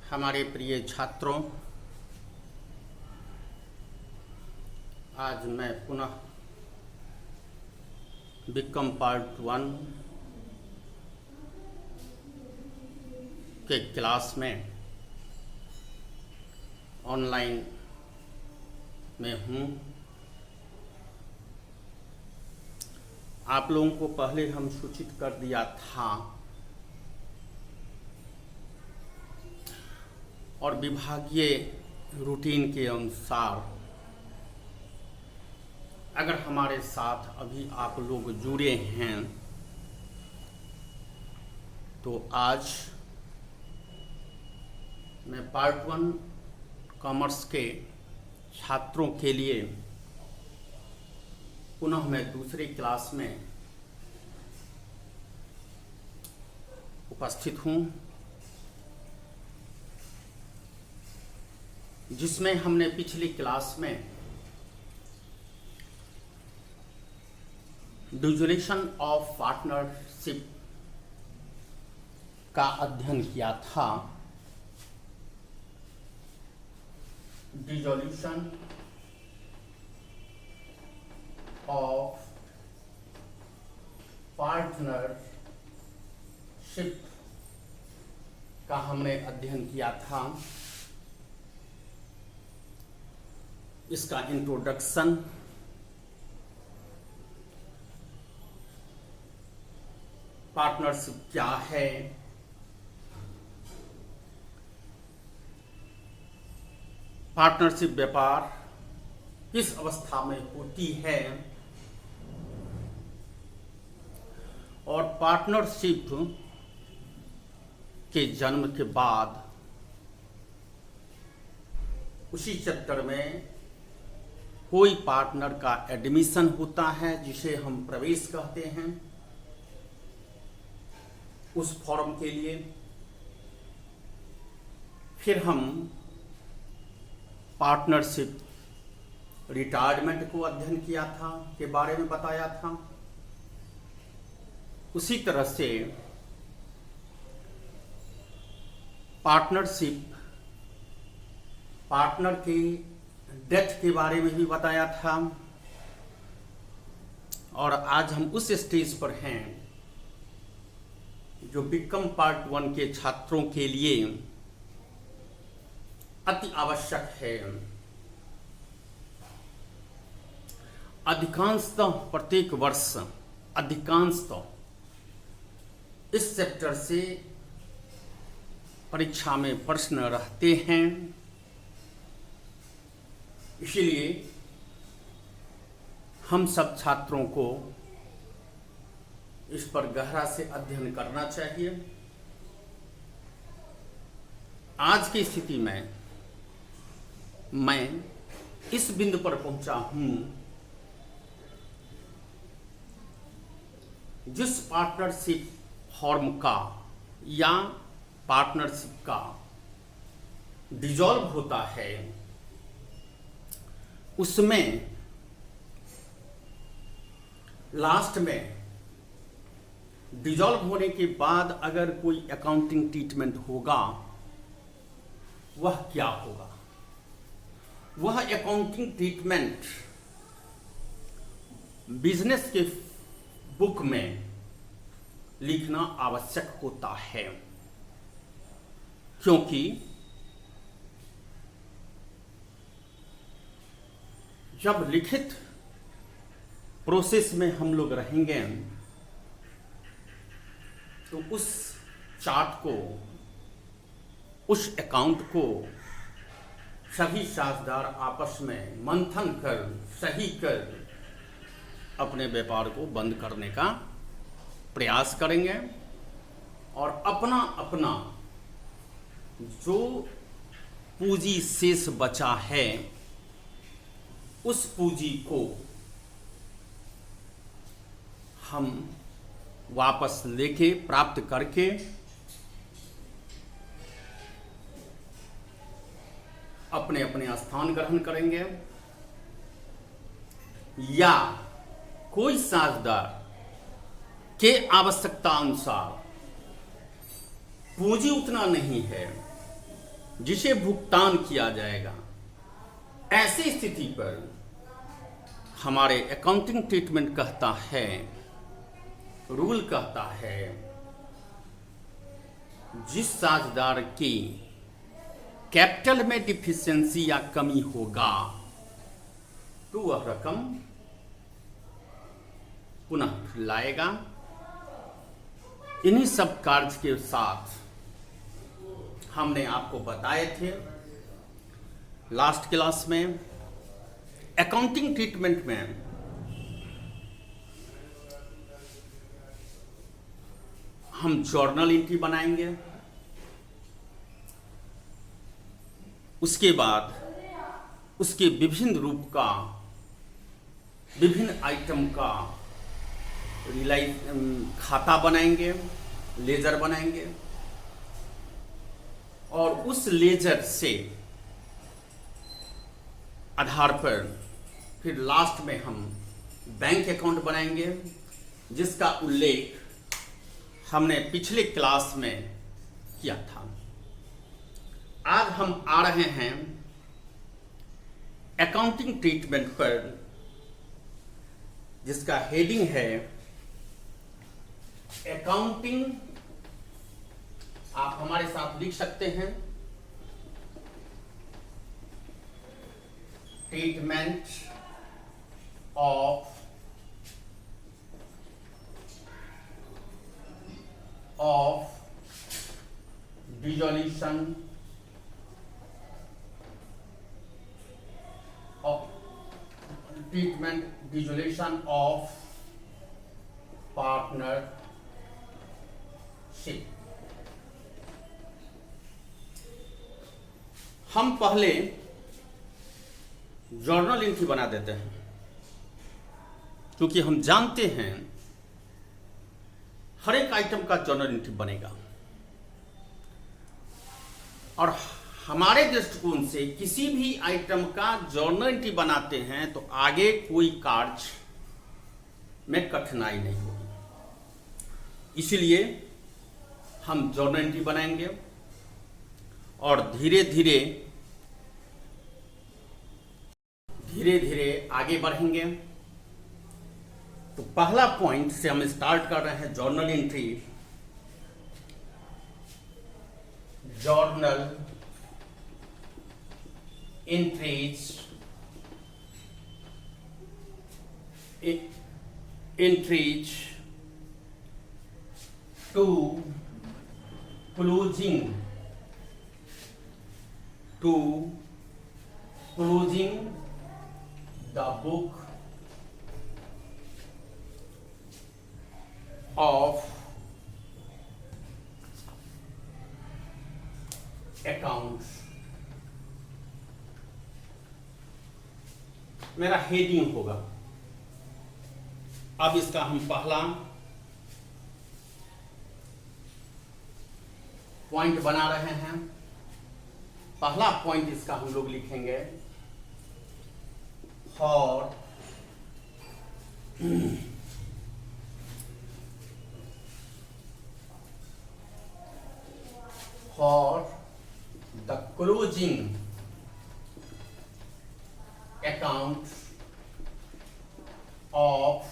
हमारे प्रिय छात्रों, आज मैं पुनः बीकॉम पार्ट 1 के क्लास में ऑनलाइन में हूँ। आप लोगों को पहले हम सूचित कर दिया था और विभागीय रूटीन के अनुसार अगर हमारे साथ अभी आप लोग जुड़े हैं तो आज मैं पार्ट 1 कॉमर्स के छात्रों के लिए पुनः मैं दूसरी क्लास में उपस्थित हूँ, जिसमें हमने पिछली क्लास में डिसोल्यूशन ऑफ पार्टनरशिप का अध्ययन किया था। डिसोल्यूशन ऑफ पार्टनरशिप का हमने अध्ययन किया था। इसका इंट्रोडक्शन, पार्टनरशिप क्या है, पार्टनरशिप व्यापार किस अवस्था में होती है और पार्टनरशिप के जन्म के बाद उसी चैप्टर में कोई पार्टनर का एडमिशन होता है जिसे हम प्रवेश कहते हैं। उस फॉर्म के लिए फिर हम पार्टनरशिप रिटायरमेंट को अध्ययन किया था, के बारे में बताया था। उसी तरह से पार्टनरशिप, पार्टनर के डेथ के बारे में भी बताया था। और आज हम उस स्टेज पर हैं जो बीकॉम पार्ट 1 के छात्रों के लिए अति आवश्यक है। अधिकांशतः प्रत्येक वर्ष अधिकांशतः इस चैप्टर से परीक्षा में प्रश्न रहते हैं, इसलिए हम सब छात्रों को इस पर गहरा से अध्ययन करना चाहिए। आज की स्थिति में मैं इस बिंदु पर पहुंचा हूं जिस पार्टनरशिप फॉर्म का या पार्टनरशिप का डिसॉल्व होता है, उसमें लास्ट में डिसॉल्व होने के बाद अगर कोई अकाउंटिंग ट्रीटमेंट होगा, वह क्या होगा? वह अकाउंटिंग ट्रीटमेंट बिजनेस के बुक में लिखना आवश्यक होता है, क्योंकि जब लिखित प्रोसेस में हम लोग रहेंगे तो उस चार्ट को, उस अकाउंट को सभी साझेदार आपस में मंथन कर, सही कर अपने व्यापार को बंद करने का प्रयास करेंगे और अपना अपना जो पूंजी शेष बचा है उस पूंजी को हम वापस लेके, प्राप्त करके अपने अपने स्थान ग्रहण करेंगे, या कोई साझेदार के आवश्यकता अनुसार पूंजी उतना नहीं है जिसे भुगतान किया जाएगा, ऐसी स्थिति पर हमारे अकाउंटिंग ट्रीटमेंट कहता है, रूल कहता है, जिस साझेदार की कैपिटल में डिफिशियंसी या कमी होगा तो वह रकम पुनः लाएगा। इन्हीं सब कार्य के साथ हमने आपको बताए थे लास्ट क्लास में, अकाउंटिंग ट्रीटमेंट में हम जर्नल एंट्री बनाएंगे, उसके बाद उसके विभिन्न रूप का, विभिन्न आइटम का खाता बनाएंगे, लेजर बनाएंगे, और उस लेजर से आधार पर फिर लास्ट में हम बैंक अकाउंट बनाएंगे, जिसका उल्लेख हमने पिछले क्लास में किया था। आज हम आ रहे हैं अकाउंटिंग ट्रीटमेंट पर, जिसका हेडिंग है अकाउंटिंग। आप हमारे साथ लिख सकते हैं, treatment of dissolution of partnership. हम पहले जर्नल एंट्री बना देते हैं, क्योंकि हम जानते हैं हर एक आइटम का जर्नल एंट्री बनेगा, और हमारे दृष्टिकोण से किसी भी आइटम का जर्नल एंट्री बनाते हैं तो आगे कोई कार्य में कठिनाई नहीं होगी। इसलिए हम जर्नल एंट्री बनाएंगे और धीरे धीरे आगे बढ़ेंगे। तो पहला पॉइंट से हम स्टार्ट कर रहे हैं journal entry. Journal entries to closing the book of accounts। मेरा हेडिंग होगा। अब इसका हम पहला पॉइंट बना रहे हैं। पहला पॉइंट इसका हम लोग लिखेंगे for the closing account of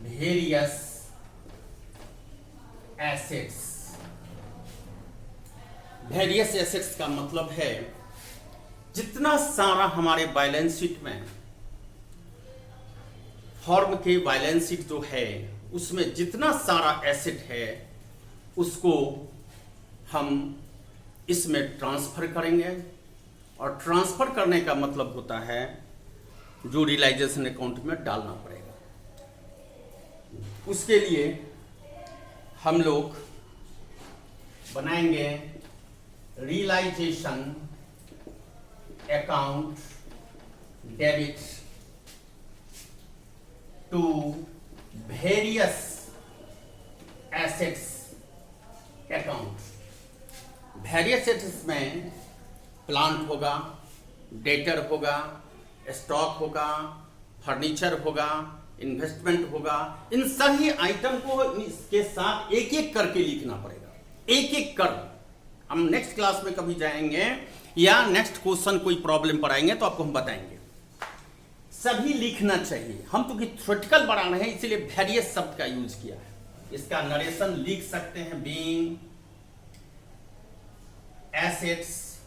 various assets। Various assets का मतलब है जितना सारा हमारे बैलेंस शीट में, फॉर्म के बैलेंस शीट जो है उसमें जितना सारा एसेट है उसको हम इसमें ट्रांसफर करेंगे। और ट्रांसफर करने का मतलब होता है जो रियलाइजेशन अकाउंट में डालना पड़ेगा। उसके लिए हम लोग बनाएंगे realisation account debit to various assets account. Various assets में प्लांट होगा, डेटर होगा, स्टॉक होगा, फर्नीचर होगा, इन्वेस्टमेंट होगा। इन सभी आइटम को इसके साथ एक एक करके लिखना पड़ेगा, एक एक कर। हम नेक्स्ट क्लास में कभी जाएंगे या नेक्स्ट क्वेश्चन कोई प्रॉब्लम पढ़ाएंगे तो आपको हम बताएंगे। सभी लिखना चाहिए, हम तो थ्योरेटिकल पढ़ा रहे हैं इसीलिए वेरियस शब्द का यूज किया है। इसका नरेशन लिख सकते हैं, being assets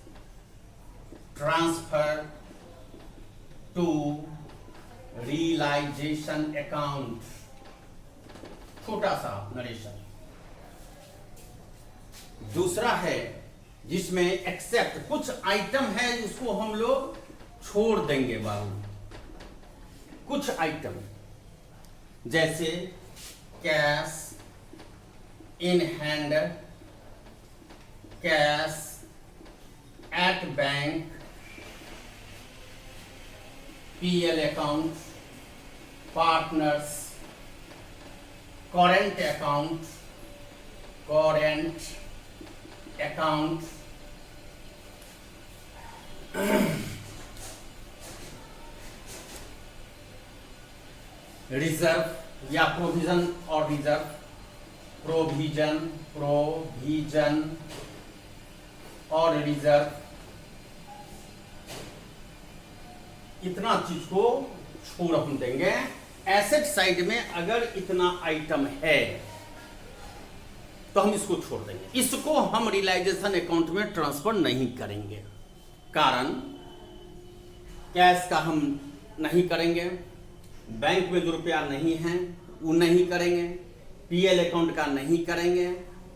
transfer to realisation account, छोटा सा नरेशन। दूसरा है जिसमें एक्सेप्ट, कुछ आइटम है उसको हम लोग छोड़ देंगे बाबू, कुछ आइटम जैसे cash in hand, cash at bank, PL account, partners, current account, reserve या प्रोविजन और रिजर्व, प्रोविजन और रिजर्व, इतना चीज को छोड़ हम देंगे। एसेट साइड में अगर इतना आइटम है तो हम इसको छोड़ देंगे, इसको हम रियलाइजेशन अकाउंट में ट्रांसफर नहीं करेंगे। कारण कैश का हम नहीं करेंगे, बैंक में जो रुपया नहीं है वो नहीं करेंगे, पीएल अकाउंट का नहीं करेंगे,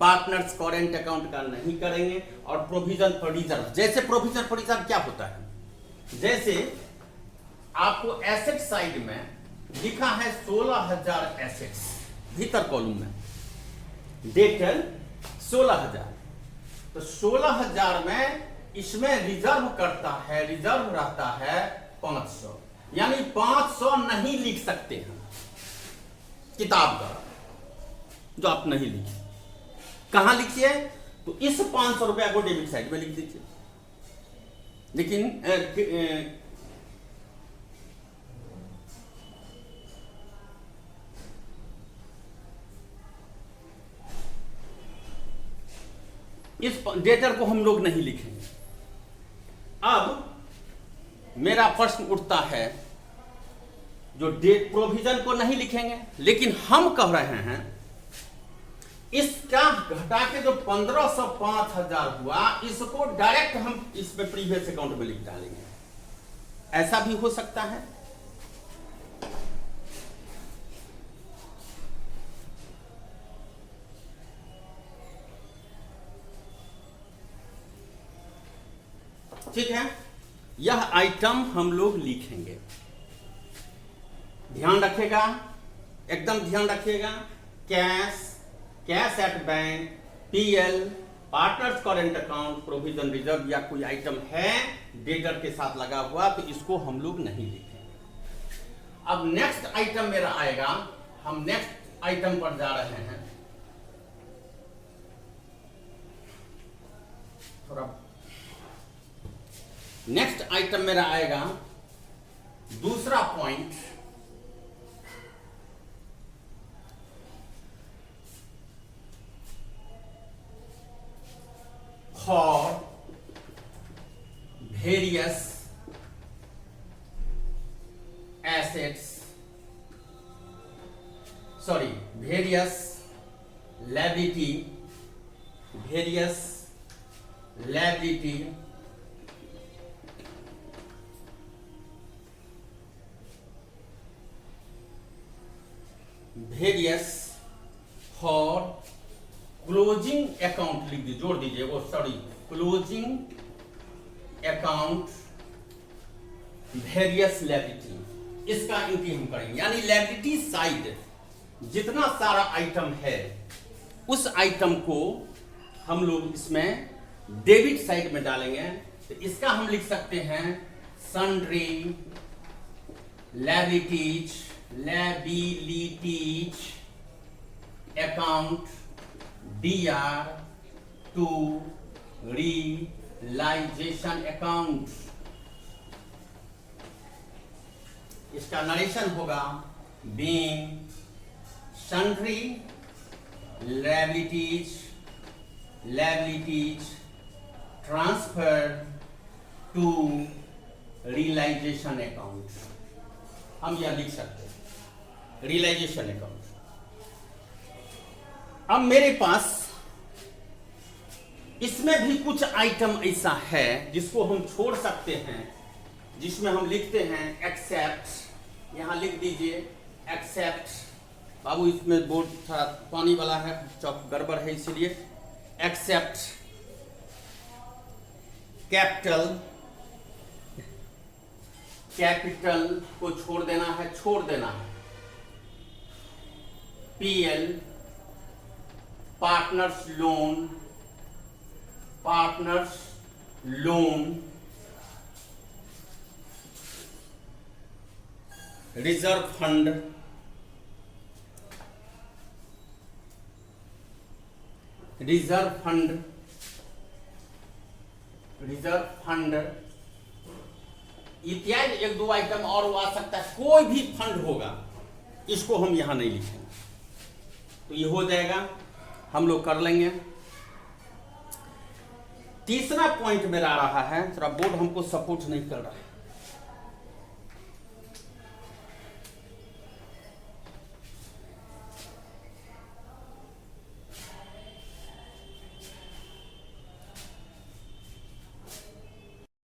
पार्टनर्स करेंट अकाउंट का नहीं करेंगे, और प्रोविजन फॉर रिजर्व। जैसे प्रोविजन फॉर रिजर्व क्या होता है, जैसे आपको एसेट साइड में लिखा है 16,000 एसेट्स, भीतर कॉलम में डेटल 16,000, तो 16,000 में इसमें रिजर्व करता है, रिजर्व रहता है 500, यानी 500 नहीं लिख सकते हैं किताब का, जो आप नहीं लिखे। कहां लिखिए, तो इस 500 रुपया को डेबिट साइड में लिख दीजिए। लेकिन इस डेटर को हम लोग नहीं लिखेंगे। अब मेरा प्रश्न उठता है, जो डेट प्रोविजन को नहीं लिखेंगे, लेकिन हम कह रहे हैं इसका घटा के जो 1500 5,000 हुआ, इसको डायरेक्ट हम इसमें प्रीवियस अकाउंट में लिख डालेंगे। ऐसा भी हो सकता है। ठीक है, यह आइटम हम लोग लिखेंगे। ध्यान रखिएगा, एकदम ध्यान रखिएगा। Cash at bank, PL, partners current account, provision reserve या कोई आइटम है डेटर के साथ लगा हुआ, तो इसको हम लोग नहीं लिखेंगे। अब नेक्स्ट आइटम मेरा आएगा, हम नेक्स्ट आइटम पर जा रहे हैं। थोड़ा नेक्स्ट आइटम मेरा आएगा, दूसरा point, for various assets, various liability, various for closing account लिख दीजिए, जोड़ दीजिए वो, क्लोजिंग अकाउंट वेरियस लायबिलिटी, इसका एंट्री हम करेंगे। यानी लायबिलिटी साइड जितना सारा आइटम है उस आइटम को हम लोग इसमें डेबिट साइड में डालेंगे। तो इसका हम लिख सकते हैं sundry liabilities account DR to realisation account. इसका नरेशन होगा being sundry liabilities transfer to realisation account, हम यह लिख सकते हैं रियलाइजेशन अकाउंट। अब मेरे पास इसमें भी कुछ आइटम ऐसा है जिसको हम छोड़ सकते हैं, जिसमें हम लिखते हैं एक्सेप्ट, यहां लिख दीजिए एक्सेप्ट। बाबू इसमें बोर्ड थोड़ा पानी वाला है, चौक गड़बड़ है, इसीलिए एक्सेप्ट कैपिटल, कैपिटल को छोड़ देना है, छोड़ देना है। PL partners loan, partners loan, reserve fund, reserve fund, reserve fund इत्यादि एक दो आइटम और आ सकता है। कोई भी फंड होगा, इसको हम यहां नहीं लिखेंगे, तो ये हो जाएगा, हम लोग कर लेंगे। तीसरा पॉइंट मेरा आ रहा है, थोड़ा बोर्ड हमको सपोर्ट नहीं कर रहा है।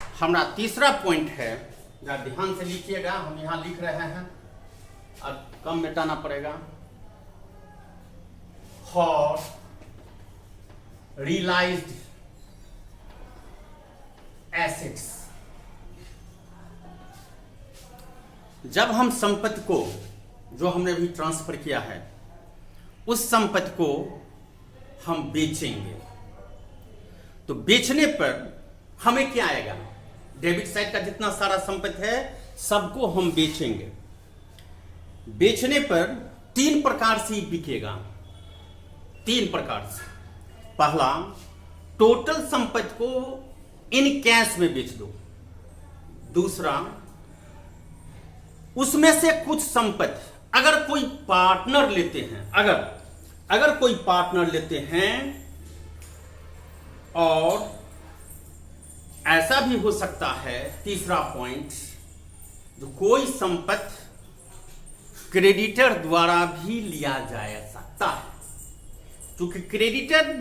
हमारा तीसरा पॉइंट है, जरा ध्यान से लिखिएगा, हम यहां लिख रहे हैं, अब कम मिटाना पड़ेगा। फॉर रियलाइज्ड एसेट्स, जब हम संपत्ति को, जो हमने भी ट्रांसफर किया है, उस संपत्ति को हम बेचेंगे, तो बेचने पर हमें क्या आएगा? डेबिट साइड का जितना सारा संपत्ति है सबको हम बेचेंगे। बेचने पर तीन प्रकार से बिकेगा, तीन प्रकार से। पहला, टोटल संपत्ति को इन कैश में बेच दो। दूसरा, उसमें से कुछ संपत्ति अगर कोई पार्टनर लेते हैं, अगर कोई पार्टनर लेते हैं, और ऐसा भी हो सकता है, तीसरा पॉइंट, जो कोई संपत्ति क्रेडिटर द्वारा भी लिया जा सकता है, क्योंकि क्रेडिटर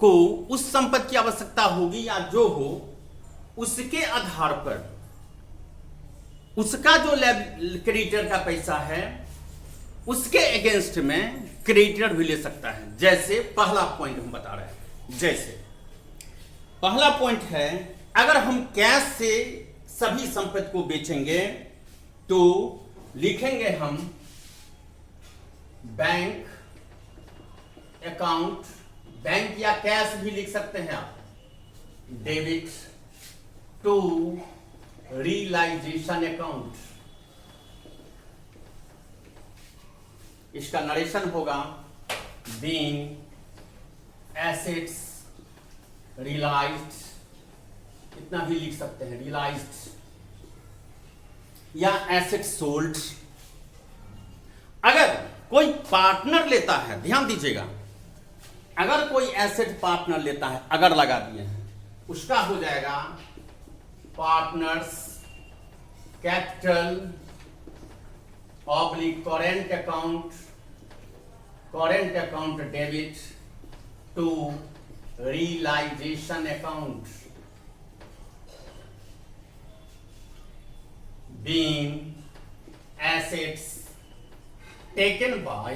को उस संपत्ति की आवश्यकता होगी या जो हो, उसके आधार पर उसका जो क्रेडिटर का पैसा है उसके अगेंस्ट में क्रेडिटर भी ले सकता है। जैसे पहला पॉइंट हम बता रहे हैं, जैसे पहला पॉइंट है, अगर हम कैश से सभी संपत्ति को बेचेंगे तो लिखेंगे हम बैंक अकाउंट, बैंक या कैश भी लिख सकते हैं आप, डेबिट टू रियलाइजेशन अकाउंट। इसका नरेशन होगा, बीइंग एसेट्स रियलाइज्ड, इतना भी लिख सकते हैं, रियलाइज्ड या एसेट सोल्ड। अगर कोई पार्टनर लेता है, ध्यान दीजिएगा, अगर कोई एसेट पार्टनर लेता है, अगर लगा दिए हैं, उसका हो जाएगा partners capital oblique current account, current account debit to realisation account, being assets taken by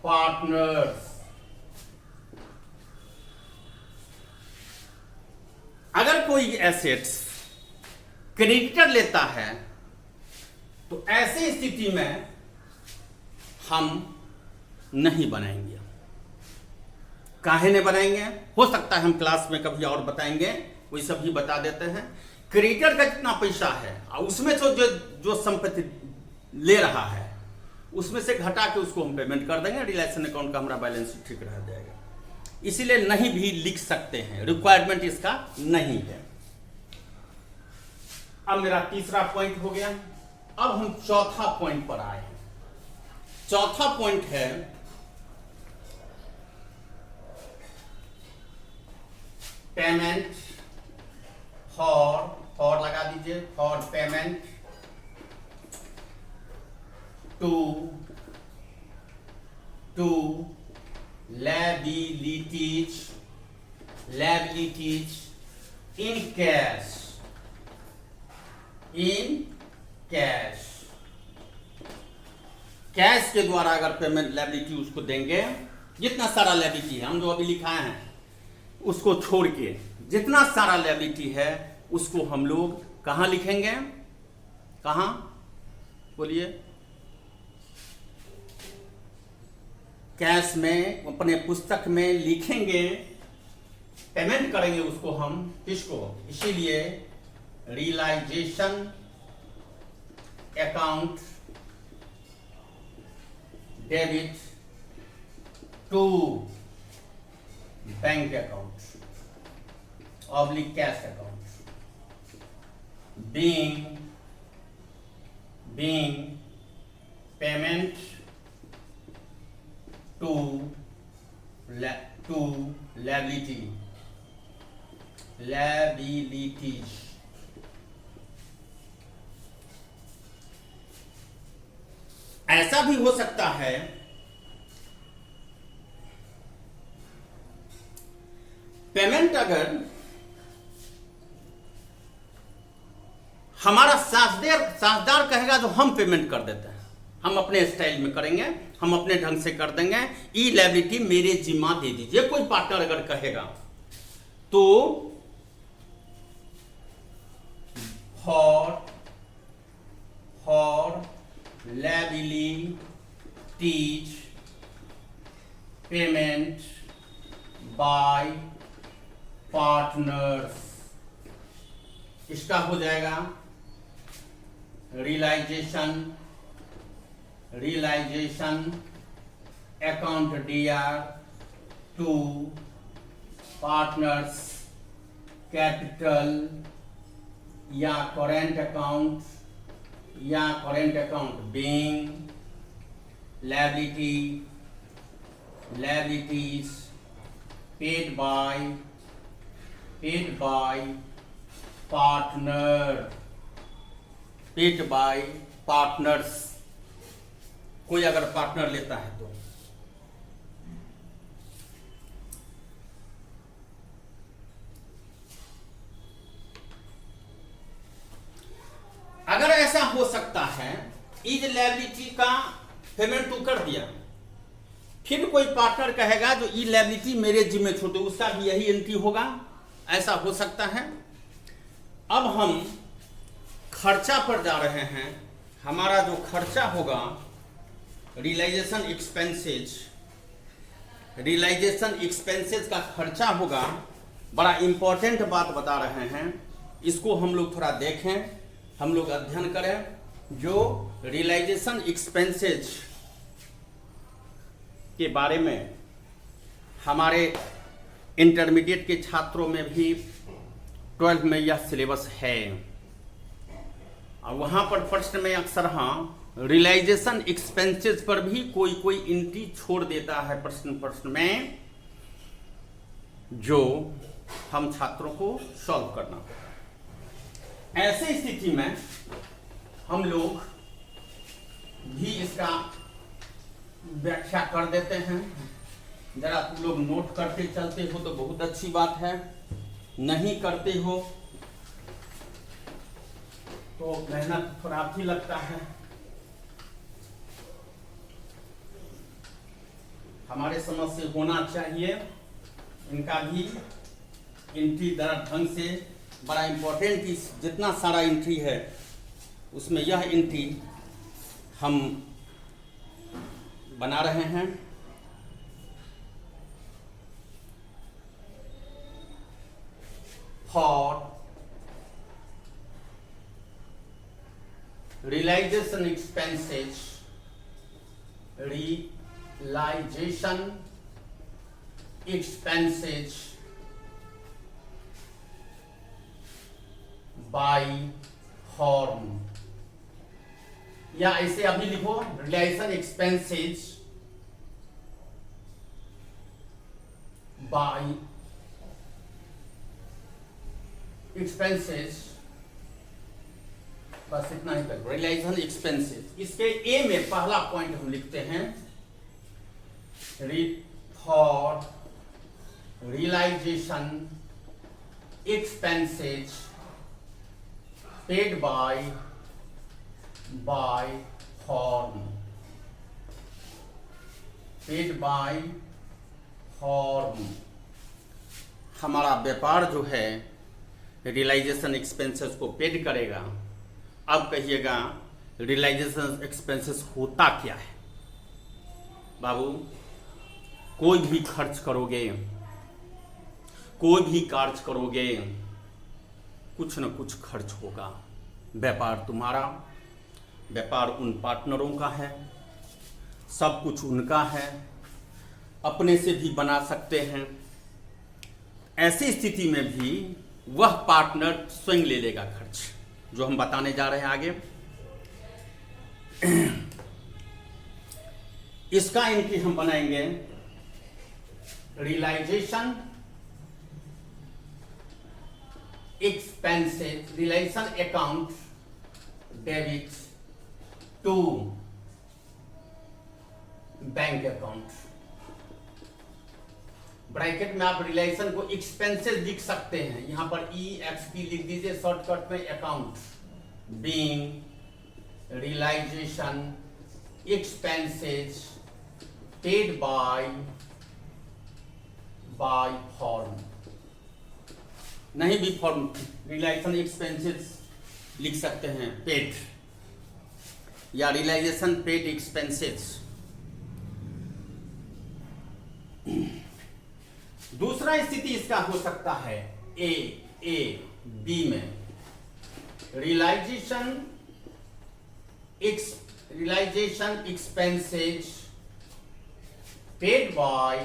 partners। अगर कोई एसेट्स क्रेडिटर लेता है तो ऐसी स्थिति में हम नहीं बनाएंगे। काहे नहीं बनाएंगे? हो सकता है हम क्लास में कभी और बताएंगे, वही सब भी बता देते हैं। क्रेडिटर का जितना पैसा है और उसमें से जो संपत्ति ले रहा है उसमें से घटा के उसको हम पेमेंट कर देंगे, रिलेशन अकाउंट का हमारा बैलेंस ठीक रह जाएगा। इसीलिए नहीं भी लिख सकते हैं, रिक्वायरमेंट इसका नहीं है। अब मेरा तीसरा पॉइंट हो गया। अब हम चौथा पॉइंट पर आए हैं। चौथा पॉइंट है पेमेंट फॉर लगा दीजिए, for payment to liabilities in cash, cash के द्वारा अगर पेमेंट लायबिलिटी उसको देंगे, जितना सारा लायबिलिटी है, हम जो अभी लिखाए हैं उसको छोड़ के जितना सारा लायबिलिटी है उसको हम लोग कहां लिखेंगे, कहां बोलिए, कैश में अपने पुस्तक में लिखेंगे, पेमेंट करेंगे उसको हम किसको, इसीलिए realisation account debit to bank account oblique cash account, being payment to liabilities. ऐसा भी हो सकता है पेमेंट अगर हमारा साझेदार कहेगा तो हम पेमेंट कर देते हैं, हम अपने स्टाइल में करेंगे, हम अपने ढंग से कर देंगे, ई लायबिलिटी मेरे जिम्मा दे दीजिए, कोई पार्टनर अगर कहेगा तो for liabilities payment by partners, इसका हो जाएगा realisation account DR to partners capital या current account being liabilities paid by partners, कोई अगर पार्टनर लेता है तो अगर ऐसा हो सकता है इज लायबिलिटी का पेमेंट तो कर दिया, फिर कोई पार्टनर कहेगा जो ई लायबिलिटी मेरे जिम्मे छोड़ दो, उसका भी यही एंट्री होगा, ऐसा हो सकता है। अब हम खर्चा पर जा रहे हैं, हमारा जो खर्चा होगा रियलाइजेशन एक्सपेंसेस का खर्चा होगा, बड़ा इंपॉर्टेंट बात बता रहे हैं, इसको हम लोग थोड़ा देखें, हम लोग अध्ययन करें। जो रियलाइजेशन एक्सपेंसेस के बारे में हमारे इंटरमीडिएट के छात्रों में भी 12th में यह सिलेबस है, और वहाँ पर प्रश्न में अक्सर रियलाइजेशन एक्सपेंसेस पर भी कोई एंट्री छोड़ देता है प्रश्न में, जो हम छात्रों को सॉल्व करना होगा। ऐसे स्थिति में हम लोग भी इसका व्याख्या कर देते हैं, जरा तुम लोग नोट करते चलते हो तो बहुत अच्छी बात है, नहीं करते हो तो मेहनत थोड़ा भी लगता है। हमारे समझ से होना चाहिए, इनका भी एंट्री जरा ढंग से, बड़ा इंपॉर्टेंट जितना सारा एंट्री है उसमें यह एंट्री हम बना रहे हैं। For realization expenses by firm, या ऐसे अभी लिखो रियलाइजेशन एक्सपेंसेस बाय एक्सपेंसेस, बस इतना ही कर, रियलाइजेशन एक्सपेंसेस। इसके ए में पहला पॉइंट हम लिखते हैं, for realisation expenses paid by firm, paid by firm। हमारा व्यापार जो है रियलाइजेशन एक्सपेंसेस को पेड करेगा। अब कहिएगा रियलाइजेशन एक्सपेंसेस होता क्या है? बाबू, कोई भी खर्च करोगे, कोई भी कार्य करोगे, कुछ न कुछ खर्च होगा। व्यापार तुम्हारा, व्यापार उन पार्टनरों का है, सब कुछ उनका है, अपने से भी बना सकते हैं। ऐसी स्थिति में भी वह पार्टनर स्वयं ले लेगा खर्च, जो हम बताने जा रहे हैं आगे। इसका एंट्री हम बनाएंगे realisation expenses, relation account debit to bank account. Bracket में आप रिलेशन को एक्सपेंसेस लिख सकते हैं, यहां पर EXP लिख दीजिए शॉर्टकट में, account being realisation expenses paid by form. नहीं भी फॉर्म, रियलाइजेशन एक्सपेंसेस लिख सकते हैं पेड, या रियलाइजेशन पेड एक्सपेंसेस। दूसरा स्थिति इसका हो सकता है ए बी में, realisation expenses paid by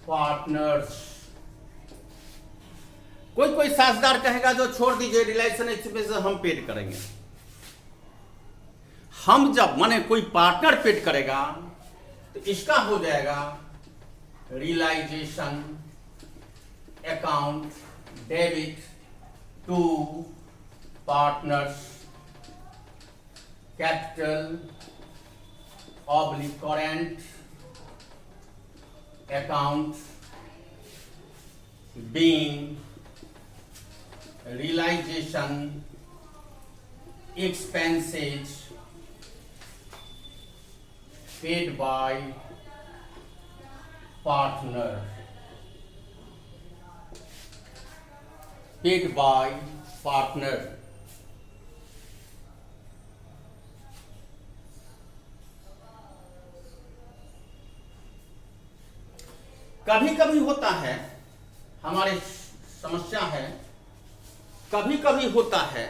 partners. कोई साझेदार कहेगा जो छोड़ दीजिए रियलाइजेशन एक्सपेंसेस हम पेड करेंगे। हम जब माने कोई पार्टनर पेड करेगा तो इसका हो जाएगा realisation account debit to partners capital oblique current account being realization expenses paid by partner, paid by partner। कभी कभी होता है, हमारे समस्या है, कभी कभी होता है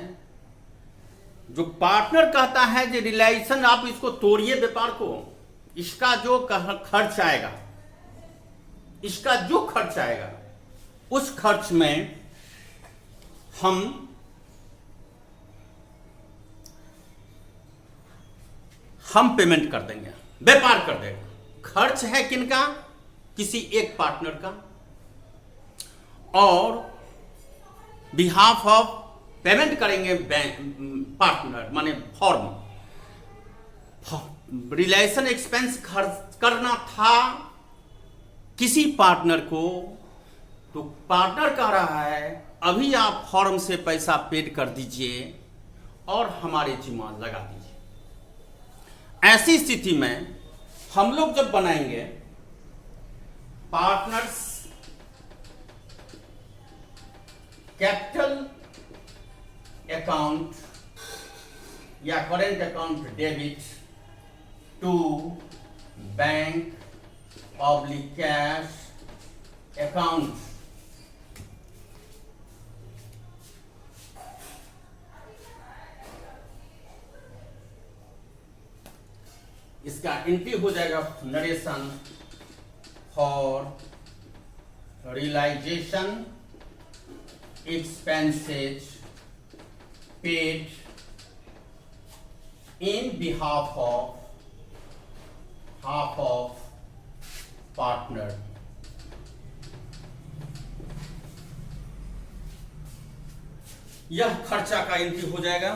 जो पार्टनर कहता है कि रिलेशन आप इसको तोड़िए व्यापार को, इसका जो खर्च आएगा, इसका जो खर्च आएगा उस खर्च में हम पेमेंट कर देंगे, व्यापार कर देगा। खर्च है किनका? किसी एक पार्टनर का, और बिहाफ ऑफ पेमेंट करेंगे पार्टनर माने फॉर्म। रिलेशन एक्सपेंस खर्च करना था किसी पार्टनर को, तो पार्टनर कह रहा है अभी आप फॉर्म से पैसा पेड कर दीजिए और हमारे जिम्मा लगा दीजिए। ऐसी स्थिति में हम लोग जब बनाएंगे पार्टनर्स कैपिटल अकाउंट या current account debit to bank oblique cash account, इसका एंट्री हो जाएगा narration for realisation expenses paid in behalf of partner। यह खर्चा का एंट्री हो जाएगा।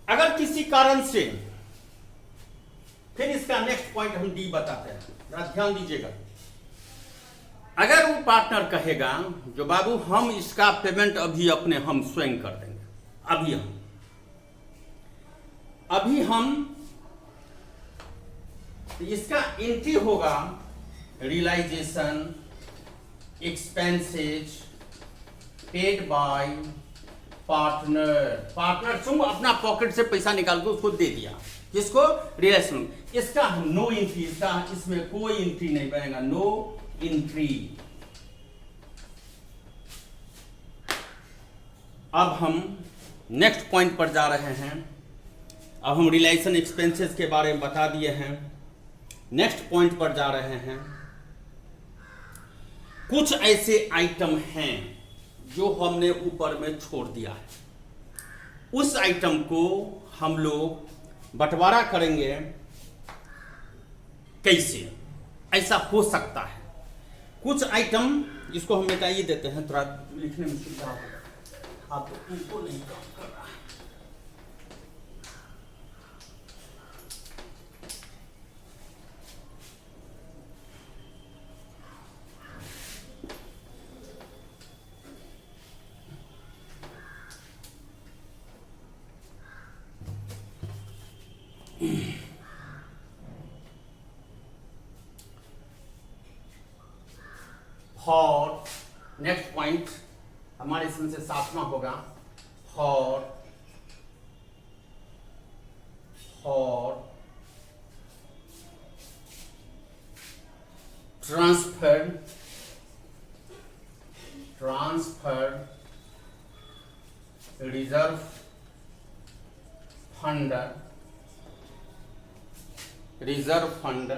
अगर किसी कारण से, फिर इसका नेक्स्ट पॉइंट हम डी बताते हैं, जरा ध्यान दीजिएगा। अगर वो पार्टनर कहेगा जो बाबू हम इसका पेमेंट अभी अपने हम स्वयं कर देंगे, अभी हम इसका एंट्री होगा realisation expenses paid by partner तुम अपना पॉकेट से पैसा निकाल के उसको दे दिया, जिसको रिलेशन, इसका नो एंट्री, इसमें कोई एंट्री नहीं बनेगा, नो एंट्री। अब हम नेक्स्ट पॉइंट पर जा रहे हैं। अब हम रिलेशन एक्सपेंसेस के बारे में बता दिए हैं, नेक्स्ट पॉइंट पर जा रहे हैं। कुछ ऐसे आइटम हैं जो हमने ऊपर में छोड़ दिया है, उस आइटम को हम लोग बंटवारा करेंगे। कैसे ऐसा हो सकता है? कुछ आइटम जिसको हम मिटाइए देते हैं, थोड़ा लिखने में सुविधा होगा। आप तो उनको नहीं काम कर रहा है। फॉर नेक्स्ट पॉइंट हमारे इसमें से 7वां होगा, for transfer reserve fund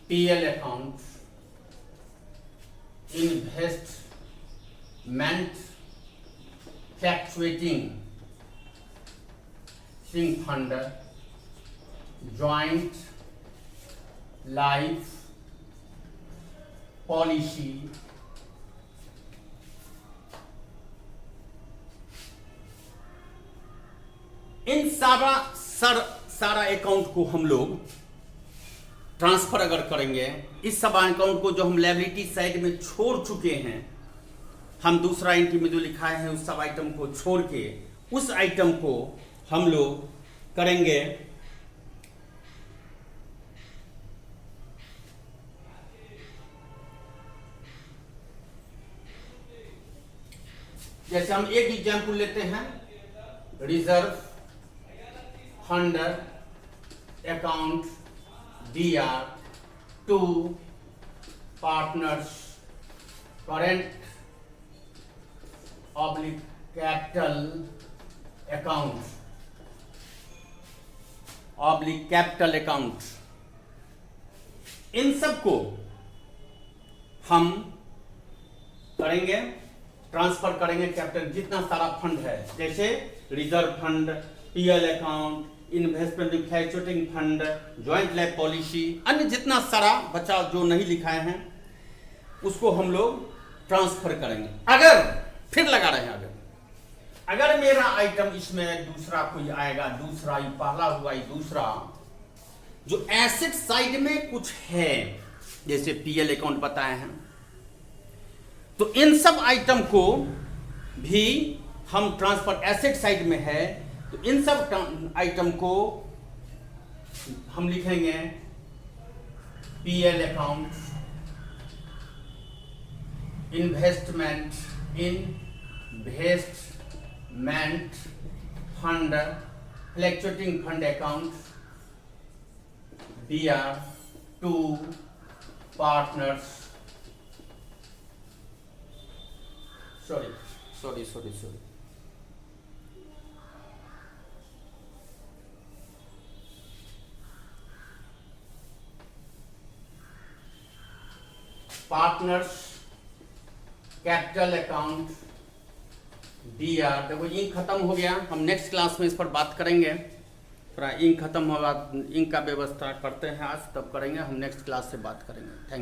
PL account investment fluctuating fund joint life policy in सारा अकाउंट को हम लोग ट्रांसफर अगर करेंगे, इस सब अकाउंट को जो हम लायबिलिटी साइड में छोड़ चुके हैं, हम दूसरा एंट्री में जो लिखाए हैं उस सब आइटम को छोड़ के उस आइटम को हम लोग करेंगे जैसे हम एक एग्जाम्पल लेते हैं, reserve fund account DR to partners current oblique capital account, इन सब को हम करेंगे ट्रांसफर करेंगे कैपिटल, जितना सारा फंड है, जैसे reserve fund, PL account, investment fluctuating fund, joint life policy, अन्य जितना सारा बचा जो नहीं लिखाए हैं उसको हम लोग ट्रांसफर करेंगे। अगर फिर लगा रहे हैं, अगर मेरा आइटम इसमें दूसरा कोई आएगा, दूसरा ही पहला हुआ ही दूसरा जो एसेट साइड में कुछ है, जैसे पीएल अकाउंट बताए हैं, तो इन सब आइटम को भी हम ट्रांसफर एसेट साइड में है, तो इन सब आइटम को हम लिखेंगे PL account investment fund fluctuating fund account DR to partners, sorry partners, capital account, DR। देखो इंक खत्म हो गया, हम नेक्स्ट क्लास में इस पर बात करेंगे। थोड़ा इंक खत्म होगा, इंक का व्यवस्था करते हैं आज, तब करेंगे, हम नेक्स्ट क्लास से बात करेंगे। Thank you.